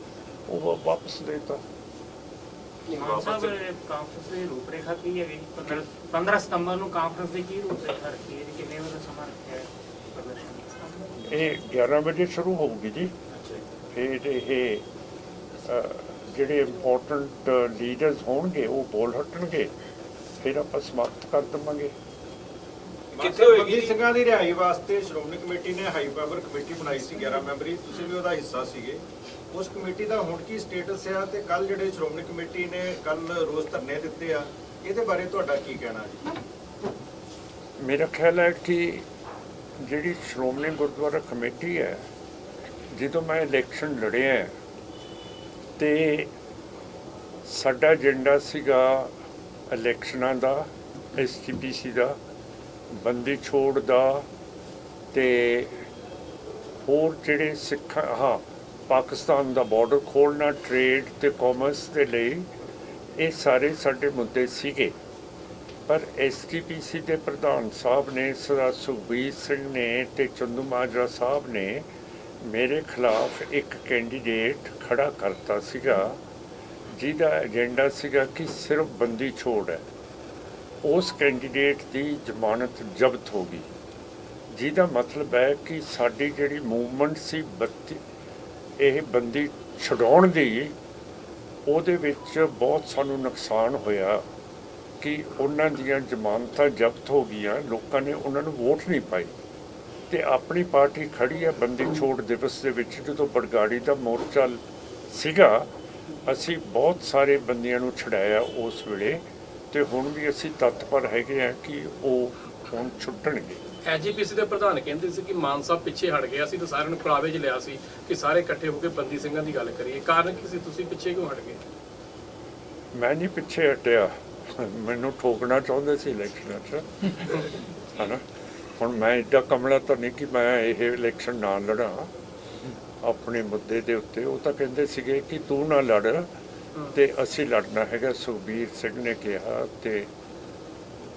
ਉਹ ਵਾਪਸ ਦੇਤਾ। ਮਾਨ ਸਾਹਿਬ, ਕਾਂਫਰੰਸ ਦੀ ਰੂਪਰੇਖਾ ਕੀ ਹੈਗੀ? 15 ਸਤੰਬਰ ਨੂੰ ਕਾਂਫਰੰਸ ਦੀ ਕੀ ਰੂਪਰੇਖਾ ਰੱਖੀ ਹੈ? ਕਿੰਨੇ ਵਜੇ ਸਮਾਂ ਰੱਖਿਆ ਹੈ ਪ੍ਰਦਰਸ਼ਨ? ਇਹ 11 ਵਜੇ ਸ਼ੁਰੂ ਹੋਊਗੀ ਜੀ। ਫਿਰ ਇਹ ਜਿਹੜੇ ਇੰਪੋਰਟੈਂਟ ਲੀਡਰਸ ਹੋਣਗੇ ਉਹ ਬੋਲ ਹਟਣਗੇ, ਫਿਰ ਆਪਾਂ ਸਮਾਪਤ ਕਰ ਦੇਵਾਂਗੇ। ਕਿੱਥੇ ਹੋਏਗੀ? ਬੰਦੀ ਸਿੰਘਾਂ ਦੀ ਰਿਹਾਈ ਵਾਸਤੇ ਸ਼੍ਰੋਮਣੀ ਕਮੇਟੀ ਨੇ ਹਾਈ ਪਾਵਰ ਕਮੇਟੀ ਬਣਾਈ ਸੀ 11 ਮੈਂਬਰੀ, ਤੁਸੀਂ ਵੀ ਉਹਦਾ ਹਿੱਸਾ ਸੀਗੇ। ਉਸ ਕਮੇਟੀ ਦਾ ਹੁਣ ਕੀ ਸਟੇਟਸ ਆ ਤੇ ਕੱਲ ਜਿਹੜੇ ਸ਼੍ਰੋਮਣੀ ਕਮੇਟੀ ਨੇ ਕੱਲ ਰੋਜ਼ ਧਰਨੇ ਦਿੱਤੇ ਆ, ਇਹਦੇ ਬਾਰੇ ਤੁਹਾਡਾ ਕੀ ਕਹਿਣਾ ਜੀ? ਮੇਰਾ ਖਿਆਲ ਹੈ ਕਿ ਜਿਹੜੀ ਸ਼੍ਰੋਮਣੀ ਗੁਰਦੁਆਰਾ ਕਮੇਟੀ ਹੈ, ਜਦੋਂ ਮੈਂ ਇਲੈਕਸ਼ਨ ਲੜਿਆ ਤੇ ਸਾਡਾ ਏਜੰਡਾ ਸੀਗਾ ਇਲੈਕਸ਼ਨਾਂ ਦਾ, ਐਸਜੀਪੀਸੀ ਦਾ, ਬੰਦੀ ਛੋੜ ਦਾ ਤੇ ਹੋਰ ਜਿਹੜੇ ਸਿੱਖਾਂ ਪਾਕਿਸਤਾਨ ਦਾ ਬਾਰਡਰ ਖੋਲ੍ਹਣਾ, ਟ੍ਰੇਡ ਤੇ ਕਾਮਰਸ ਦੇ ਲਈ, ਇਹ ਸਾਰੇ ਸਾਡੇ ਮੁੱਦੇ ਸੀਗੇ। ਪਰ ਐਸਜੀਪੀਸੀ ਦੇ ਪ੍ਰਧਾਨ ਸਾਹਿਬ ਨੇ, ਸਰਦਾਰ ਸੁਖਬੀਰ ਸਿੰਘ ਨੇ ਤੇ ਚੰਦੂਮਾਜਰਾ ਸਾਹਿਬ ਨੇ ਮੇਰੇ ਖਿਲਾਫ ਇੱਕ ਕੈਂਡੀਡੇਟ ਖੜਾ ਕਰਤਾ ਸੀਗਾ ਜਿਹਦਾ ਏਜੰਡਾ ਸੀਗਾ ਕਿ ਸਿਰਫ ਬੰਦੀ ਛੋੜ ਹੈ। ਉਸ ਕੈਂਡੀਡੇਟ ਦੀ ਜ਼ਮਾਨਤ ਜ਼ਬਤ ਹੋ ਗਈ, ਜਿਹਦਾ ਮਤਲਬ ਹੈ ਕਿ ਸਾਡੀ ਜਿਹੜੀ ਮੂਵਮੈਂਟ ਸੀ ਇਹ ਬੰਦੀ ਛਡਾਉਣ ਦੀ, ਉਹਦੇ ਵਿੱਚ ਬਹੁਤ ਸਾਨੂੰ ਨੁਕਸਾਨ ਹੋਇਆ ਕਿ ਉਹਨਾਂ ਦੀਆਂ ਜ਼ਮਾਨਤਾਂ ਜ਼ਬਤ ਹੋ ਗਈਆਂ, ਲੋਕਾਂ ਨੇ ਉਹਨਾਂ ਨੂੰ ਵੋਟ ਨਹੀਂ ਪਾਈ। ਤੇ ਆਪਣੀ ਪਾਰਟੀ ਖੜੀ ਹੈ ਬੰਦੀ ਛੋੜ ਦਿਵਸ ਦੇ ਵਿੱਚ, ਜਦੋਂ ਬਰਗਾੜੀ ਦਾ ਮੋਰਚਾ ਸੀਗਾ, ਅਸੀਂ ਬਹੁਤ ਸਾਰੇ ਬੰਦਿਆਂ ਨੂੰ ਛਡਾਇਆ ਉਸ ਵੇਲੇ, ਤੇ ਹੁਣ ਵੀ ਅਸੀਂ ਤਤਪਰ ਹੈਗੇ ਆ ਕਿ ਉਹ ਹੁਣ ਛੁੱਟਣਗੇ। ਐਸਜੀਪੀਸੀ ਦੇ ਪ੍ਰਧਾਨ ਕਹਿੰਦੇ ਸੀ ਕਿ ਮਾਨ ਸਾਹਿਬ ਪਿੱਛੇ ਹਟ ਗਿਆ ਸੀ ਤੇ ਸਾਰਿਆਂ ਨੂੰ ਕਲਾਵੇ 'ਚ ਲਿਆ ਸੀ ਕਿ ਸਾਰੇ ਇਕੱਠੇ ਹੋ ਕੇ ਬੰਦੀ ਸਿੰਘਾਂ ਦੀ ਗੱਲ ਕਰੀਏ। ਕਾਰਨ ਕੀ ਸੀ? ਤੁਸੀਂ ਪਿੱਛੇ ਕਿਉਂ ਹਟ ਗਏ? ਮੈਂ ਨਹੀਂ ਪਿੱਛੇ ਹਟਿਆ, ਮੈਨੂੰ ਠੋਕਣਾ ਚਾਹੁੰਦੇ ਸੀ ਇਲੈਕਸ਼ਨਾਂ 'ਚ, ਹੈ ਨਾ। ਹੁਣ ਮੈਂ ਇੱਡਾ ਕਮਲਾ ਤਾਂ ਨਹੀਂ ਕਿ ਮੈਂ ਇਹ ਇਲੈਕਸ਼ਨ ਨਾ ਲੜਾਂ ਆਪਣੇ ਮੁੱਦੇ ਦੇ ਉੱਤੇ। ਉਹ ਤਾਂ ਕਹਿੰਦੇ ਸੀਗੇ ਕਿ ਤੂੰ ਨਾ ਲੜ ਤੇ ਅਸੀਂ ਲੜਨਾ ਹੈਗਾ, ਸੁਖਬੀਰ ਸਿੰਘ ਨੇ ਕਿਹਾ ਤੇ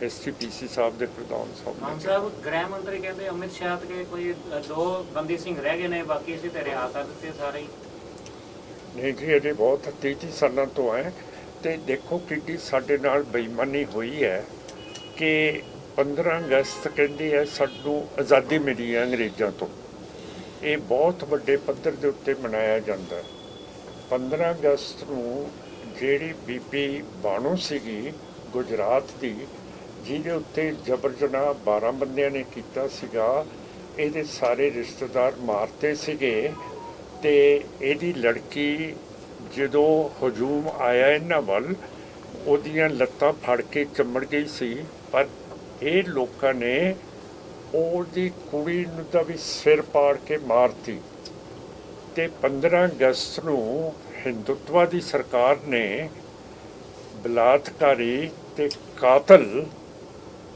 ਐਸਜੀਪੀਸੀ ਸਾਹਿਬ ਦੇ ਪ੍ਰਧਾਨ ਸਾਹਿਬ ਮਾਨ ਨੇ। ਸਾਹਿਬ, ਗ੍ਰਹਿ ਮੰਤਰੀ ਕਹਿੰਦੇ ਅਮਿਤ ਸ਼ਾਹ ਤੇ ਕੋਈ 2 ਬੰਦੀ ਸਿੰਘ ਰਹਿ ਗਏ ਨੇ, ਬਾਕੀ ਅਸੀਂ ਤੇ ਰਿਹਾ ਕਰ ਦਿੱਤੇ ਸਾਰੇ ਹੀ। ਨਹੀਂ ਜੀ, ਅਜੇ ਬਹੁਤ 30 ਸਾਲਾਂ ਤੋਂ ਹੈ। ਤੇ ਦੇਖੋ ਕਿੱਡੀ ਸਾਡੇ ਨਾਲ ਬੇਈਮਾਨੀ ਹੋਈ ਹੈ ਕਿ 15 ਅਗਸਤ ਕਹਿੰਦੇ ਆ ਸਾਨੂੰ ਆਜ਼ਾਦੀ ਮਿਲੀ ਹੈ ਅੰਗਰੇਜ਼ਾਂ ਤੋਂ। ਇਹ ਬਹੁਤ ਵੱਡੇ ਪੱਧਰ ਦੇ ਉੱਤੇ ਮਨਾਇਆ ਜਾਂਦਾ। 15 ਅਗਸਤ ਨੂੰ ਜਿਹੜੀ ਬੀਬੀ ਬਾਣੋ ਸੀਗੀ ਗੁਜਰਾਤ ਦੀ, ਜਿਹਦੇ ਉੱਤੇ ਜਬਰ ਜਨਾਹ 12 ਬੰਦਿਆਂ ਨੇ ਕੀਤਾ ਸੀਗਾ, ਇਹਦੇ ਸਾਰੇ ਰਿਸ਼ਤੇਦਾਰ ਮਾਰਤੇ ਸੀਗੇ। ਤੇ ਇਹਦੀ ਲੜਕੀ ਜਦੋਂ ਹਜੂਮ ਆਇਆ ਇਹਨਾਂ ਵੱਲ, ਉਹਦੀਆਂ ਲੱਤਾਂ ਫੜ ਕੇ ਚੰਬੜ ਗਈ ਸੀ, ਪਰ ਇਹ ਲੋਕਾਂ ਨੇ ਉਹਦੀ ਕੁੜੀ ਨੂੰ ਤਾਂ ਵੀ ਸਿਰ ਪਾੜ ਕੇ ਮਾਰਤੀ। ਤੇ 15 ਅਗਸਤ ਨੂੰ ਹਿੰਦੂਤਵਾ ਦੀ ਸਰਕਾਰ ਨੇ ਬਲਾਤਕਾਰੀ ਤੇ ਕਾਤਲ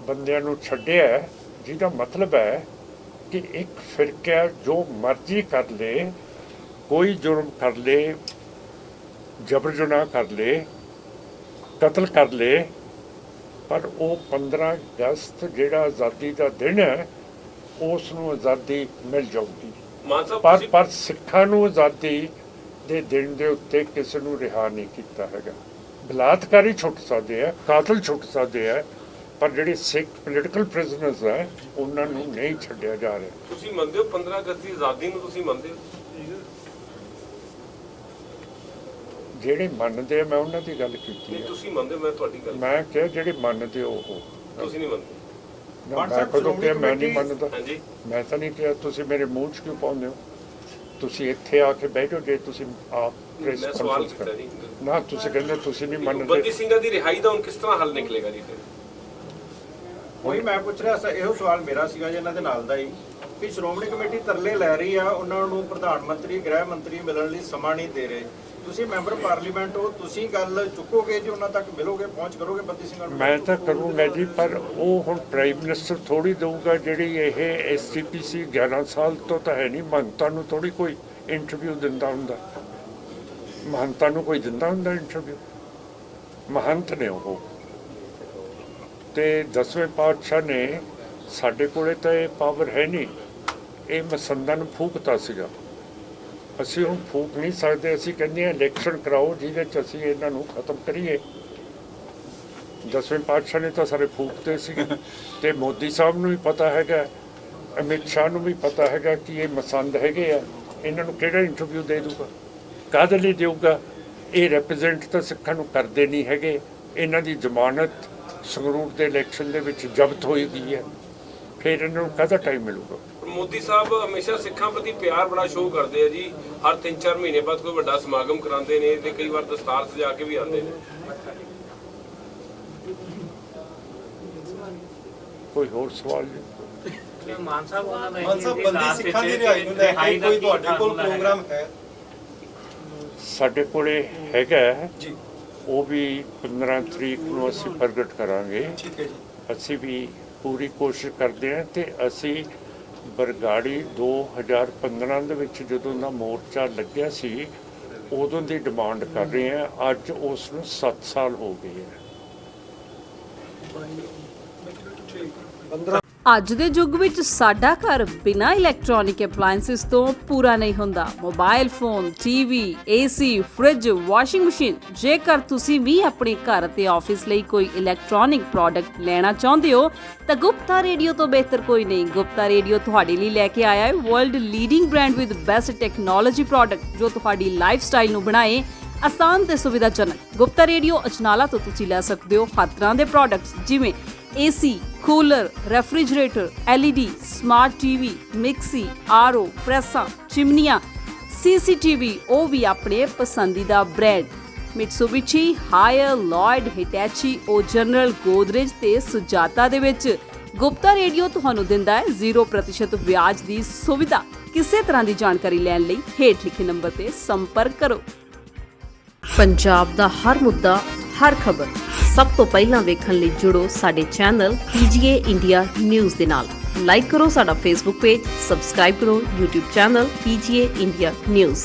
ਬੰਦਿਆਂ ਨੂੰ ਛੱਡਿਆ, ਜਿਹਦਾ ਮਤਲਬ ਹੈ ਕਿ ਇੱਕ ਫਿਰਕਾ ਜੋ ਮਰਜ਼ੀ ਕਰ ਲੇ, ਕੋਈ ਜੁਰਮ ਕਰ ਲੇ, ਜਬਰ ਜਨਾਹ ਕਰ ਲੇ, ਕਤਲ ਕਰ ਲੇ, ਪਰ ਉਹ 15 ਅਗਸਤ ਜਿਹੜਾ ਆਜ਼ਾਦੀ ਦਾ ਦਿਨ ਹੈ ਉਸ ਨੂੰ ਆਜ਼ਾਦੀ ਮਿਲ ਜਾਊਗੀ। ਮਾਨ ਸਾਹਿਬ ਪਰ ਤੁਸੀਂ ਪਰ ਸਿੱਖਾਂ ਨੂੰ ਆਜ਼ਾਦੀ ਦੇ ਦਿਨ ਦੇ ਉੱਤੇ ਕਿਸੇ ਨੂੰ ਰਿਹਾ ਨਹੀਂ ਕੀਤਾ ਹੈਗਾ। ਬਲਾਤਕਾਰੀ ਛੁੱਟ ਸਕਦੇ ਆ, ਕਾਤਲ ਛੁੱਟ ਸਕਦੇ ਆ, ਪਰ ਜਿਹੜੇ ਸਿੱਖ ਪੋਲੀਟੀਕਲ ਪ੍ਰਿਜ਼ਨਰਸ ਹੈ ਉਹਨਾਂ ਨੂੰ ਨਹੀਂ ਛੱਡਿਆ ਜਾ ਰਿਹਾ। ਤੁਸੀਂ ਮੰਨਦੇ ਹੋ 15 ਅਗਸਤ ਦੀ ਆਜ਼ਾਦੀ ਨੂੰ? ਤੁਸੀਂ ਮੰਨਦੇ ਹੋ? ਜਿਹੜੇ ਮੰਨਦੇ ਆ, ਮੈਂ ਉਹਨਾਂ ਦੀ ਗੱਲ ਕੀਤੀ ਨਹੀਂ ਹੈ। ਤੁਸੀਂ ਮੰਨਦੇ ਹੋ? ਮੈਂ ਤੁਹਾਡੀ ਗੱਲ ਮੈਂ ਕਿਹਾ ਜਿਹੜੇ ਮੰਨਦੇ ਉਹ ਤੁਸੀਂ ਨਹੀਂ ਮੰਨਦੇ? ਨਾ, ਮੈਂ ਕਦੋਂ ਕਿਹਾ ਮੈਂ ਨਹੀਂ ਮੰਨਦਾ? ਹਾਂਜੀ ਮੈਂ ਤਾਂ ਨਹੀਂ ਕਿਹਾ। ਤੁਸੀਂ ਮੇਰੇ ਮੂੰਹ 'ਚ ਕਿਉਂ ਪਾਉਂਦੇ ਹੋ? ਤੁਸੀਂ ਇੱਥੇ ਆ ਕੇ ਬੈਠੋ, ਜੇ ਤੁਸੀਂ ਆਪ ਪ੍ਰੈਸ ਮੈਂ ਸਵਾਲ ਕਾਨਫਰੰਸ ਕੀਤਾ ਕਰ ਜੀ। ਨਾ, ਤੁਸੀਂ ਕਹਿੰਦੇ ਤੁਸੀਂ ਨਹੀਂ ਬੰਦੀ ਮੰਨਦੇ। ਸਿੰਘਾਂ ਦੀ ਰਿਹਾਈ ਦਾ ਹੁਣ ਕਿਸ ਤਰ੍ਹਾਂ ਹੱਲ ਨਿਕਲੇਗਾ ਜੀ ਫਿਰ? ਉਹੀ ਮੈਂ ਪੁੱਛ ਰਿਹਾ ਸੀ, ਇਹੋ ਸਵਾਲ ਮੇਰਾ ਸੀਗਾ ਜੀ ਇਹਨਾਂ ਦੇ ਨਾਲ ਦਾ ਹੀ, ਕਿ ਸ਼੍ਰੋਮਣੀ ਕਮੇਟੀ ਤਰਲੇ ਲੈ ਰਹੀ ਆ, ਉਹਨਾਂ ਨੂੰ ਪ੍ਰਧਾਨ ਮੰਤਰੀ ਗ੍ਰਹਿ ਮੰਤਰੀ ਮਿਲਣ ਲਈ ਸਮਾਂ ਨਹੀਂ ਦੇ ਰਹੇ। ਤੁਸੀਂ ਮੈਂਬਰ ਪਾਰਲੀਮੈਂਟ ਹੋ, ਤੁਸੀਂ ਗੱਲ ਚੁੱਕੋਗੇ ਜੀ, ਉਹਨਾਂ ਤੱਕ ਮਿਲੋਗੇ, ਪਹੁੰਚ ਕਰੋਗੇ ਬੰਦੀ ਸਿੰਘਾਂ ਨੂੰ? ਮੈਂ ਤਾਂ ਕਰੂੰਗਾ ਜੀ, ਪਰ ਉਹ ਹੁਣ ਪ੍ਰਾਈਮ ਮਿਨਿਸਟਰ ਥੋੜੀ ਦਊਗਾ। ਜਿਹੜੀ ਇਹ SGPC 11 ਸਾਲ ਤੋਂ ਤਾਂ ਹੈ ਨਹੀਂ, ਮਹੰਤਾਂ ਨੂੰ ਥੋੜੀ ਕੋਈ ਇੰਟਰਵਿਊ ਦਿੰਦਾ ਹੁੰਦਾ। ਮਹੰਤਾਂ ਨੂੰ ਕੋਈ ਦਿੰਦਾ ਹੁੰਦਾ ਇੰਟਰਵਿਊ? ਮਹੰਤ ਨੇ ਉਹ, ਤੇ 10ਵੇਂ ਪਾਤਸ਼ਾਹ ਨੇ। ਸਾਡੇ ਕੋਲੇ ਤਾਂ ਇਹ ਪਾਵਰ ਹੈ ਨਹੀਂ। ਇਹ ਮਸੰਦਾਂ ਨੂੰ ਫੂਕਤਾ ਸੀਗਾ, ਅਸੀਂ ਹੁਣ ਫੂਕ ਨਹੀਂ ਸਕਦੇ। ਅਸੀਂ ਕਹਿੰਦੇ ਹਾਂ ਇਲੈਕਸ਼ਨ ਕਰਾਓ ਜਿਹਦੇ 'ਚ ਅਸੀਂ ਇਹਨਾਂ ਨੂੰ ਖਤਮ ਕਰੀਏ। 10ਵੇਂ ਪਾਤਸ਼ਾਹ ਨੇ ਤਾਂ ਸਾਰੇ ਫੂਕਤੇ ਸੀਗੇ, ਤੇ ਮੋਦੀ ਸਾਹਿਬ ਨੂੰ ਵੀ ਪਤਾ ਹੈਗਾ, ਅਮਿਤ ਸ਼ਾਹ ਨੂੰ ਵੀ ਪਤਾ ਹੈਗਾ ਕਿ ਇਹ ਮਸੰਦ ਹੈਗੇ ਆ। ਇਹਨਾਂ ਨੂੰ ਕਿਹੜਾ ਇੰਟਰਵਿਊ ਦੇ ਦੂਗਾ? ਕਾਹਦੇ ਲਈ ਦੇਊਗਾ? ਇਹ ਰਿਪਰੈਜ਼ੈਂਟ ਤਾਂ ਸਿੱਖਾਂ ਨੂੰ ਕਰਦੇ ਨਹੀਂ ਹੈਗੇ। ਇਹਨਾਂ ਦੀ ਜ਼ਮਾਨਤ ਸੰਗਰੂਰ ਦੇ ਇਲੈਕਸ਼ਨ ਦੇ ਵਿੱਚ ਜ਼ਬਤ ਹੋਈ ਗਈ ਹੈ, ਫਿਰ ਇਹਨਾਂ ਨੂੰ ਕਾਹਦਾ ਟਾਈਮ ਮਿਲੂਗਾ? ਮੋਦੀ ਸਾਹਿਬ ਹਮੇਸ਼ਾ ਸਿੱਖਾਂ ਪ੍ਰਤੀ ਪਿਆਰ ਬੜਾ ਸ਼ੋਅ ਕਰਦੇ ਆ ਜੀ। ਹਰ 3-4 ਮਹੀਨੇ ਬਾਅਦ ਕੋਈ ਵੱਡਾ ਸਮਾਗਮ ਕਰਾਉਂਦੇ ਨੇ, ਤੇ ਕਈ ਵਾਰ ਦਸਤਾਰ ਸਜਾ ਕੇ ਵੀ ਆਉਂਦੇ ਨੇ। ਕੋਈ ਹੋਰ ਸਵਾਲ ਨਹੀਂ? ਮਾਨ ਸਾਹਿਬ ਉਹਨਾਂ ਦਾ ਮਾਨ ਸਾਹਿਬ ਬੰਦੀ ਸਿੱਖਾਂ ਦੀ ਰਿਹਾਈ ਨੂੰ ਲੈ ਕੇ ਕੋਈ ਤੁਹਾਡੇ ਕੋਲ ਪ੍ਰੋਗਰਾਮ ਹੈ? ਸਾਡੇ ਕੋਲੇ ਹੈਗਾ ਜੀ ਉਹ ਵੀ 15 ਤਰੀਕ ਨੂੰ ਅਸੀਂ ਪ੍ਰਗਟ ਕਰਾਂਗੇ। ਠੀਕ ਹੈ ਜੀ। ਅਸੀਂ ਵੀ ਪੂਰੀ ਕੋਸ਼ਿਸ਼ ਕਰਦੇ ਹਾਂ, ਤੇ ਅਸੀਂ ਬਰਗਾੜੀ 2015 ਦੇ ਵਿੱਚ ਜਦੋਂ ਦਾ ਮੋਰਚਾ ਲੱਗਿਆ ਸੀ ਉਦੋਂ ਦੀ ਡਿਮਾਂਡ ਕਰ ਰਹੇ ਹਾਂ। ਅੱਜ ਉਸ ਨੂੰ 7 ਸਾਲ ਹੋ ਗਏ ਹੈ। ਅੱਜ ਦੇ ਯੁੱਗ ਵਿੱਚ ਸਾਡਾ ਘਰ ਬਿਨਾਂ ਇਲੈਕਟ੍ਰੋਨਿਕ ਐਪਲਾਇੰਸਿਸ ਤੋਂ ਪੂਰਾ ਨਹੀਂ ਹੁੰਦਾ। Mobile phone, TV, AC, fridge, washing machine. ਜੇਕਰ ਤੁਸੀਂ ਵੀ ਆਪਣੇ ਘਰ ਅਤੇ ਆਫਿਸ ਲਈ ਕੋਈ ਇਲੈਕਟ੍ਰੋਨਿਕ ਪ੍ਰੋਡਕਟ ਲੈਣਾ ਚਾਹੁੰਦੇ ਹੋ ਤਾਂ ਗੁਪਤਾ ਰੇਡੀਓ ਤੋਂ ਬਿਹਤਰ ਕੋਈ ਨਹੀਂ। ਗੁਪਤਾ ਰੇਡੀਓ ਤੁਹਾਡੇ ਲਈ ਲੈ ਕੇ ਆਇਆ ਹੈ world leading brand with best technology product, ਜੋ ਤੁਹਾਡੀ ਲਾਈਫ ਸਟਾਈਲ ਨੂੰ ਬਣਾਏ ਆਸਾਨ ਤੇ ਸੁਵਿਧਾਜਨਕ। ਗੁਪਤਾ ਰੇਡੀਓ ਅਜਨਾਲਾ ਤੋਂ ਤੁਸੀਂ ਲੈ ਸਕਦੇ ਹੋ ਹਰ ਤਰ੍ਹਾਂ ਦੇ ਪ੍ਰੋਡਕਟਸ, ਜਿਵੇਂ AC, cooler, refrigerator, LED, smart TV, mixie, RO, ਪ੍ਰੈਸਾਂ, ਚਿਮਨੀਆਂ, CCTV, ਉਹ ਵੀ ਆਪਣੇ ਪਸੰਦੀਦਾ ਬ੍ਰਾਂਡ ਮਿਟਸੂਬਿਸ਼ੀ, ਹਾਇਰ, ਲੋਇਡ, ਹਿਟੈਚੀ, ਉਹ ਜਨਰਲ, ਗੋਦਰੇਜ ਤੇ ਸੁਜਾਤਾ ਦੇ ਵਿੱਚ। ਗੁਪਤਾ ਰੇਡੀਓ ਤੁਹਾਨੂੰ ਦਿੰਦਾ ਹੈ 0% ਵਿਆਜ ਦੀ ਸੁਵਿਧਾ। ਕਿਸੇ ਤਰ੍ਹਾਂ ਦੀ ਜਾਣਕਾਰੀ ਲੈਣ ਲਈ ਹੇਠ ਲਿਖੇ ਨੰਬਰ ਤੇ ਸੰਪਰਕ ਕਰੋ। ਪੰਜਾਬ ਦਾ ਹਰ ਮੁੱਦਾ, ਹਰ ਖਬਰ ਸਭ ਤੋਂ ਪਹਿਲਾਂ ਵੇਖਣ ਲਈ ਜੁੜੋ ਸਾਡੇ ਚੈਨਲ PGA ਇੰਡੀਆ ਨਿਊਜ਼ ਦੇ ਨਾਲ। ਲਾਈਕ ਕਰੋ ਸਾਡਾ Facebook ਪੇਜ, ਸਬਸਕ੍ਰਾਈਬ ਕਰੋ YouTube channel PGA India news.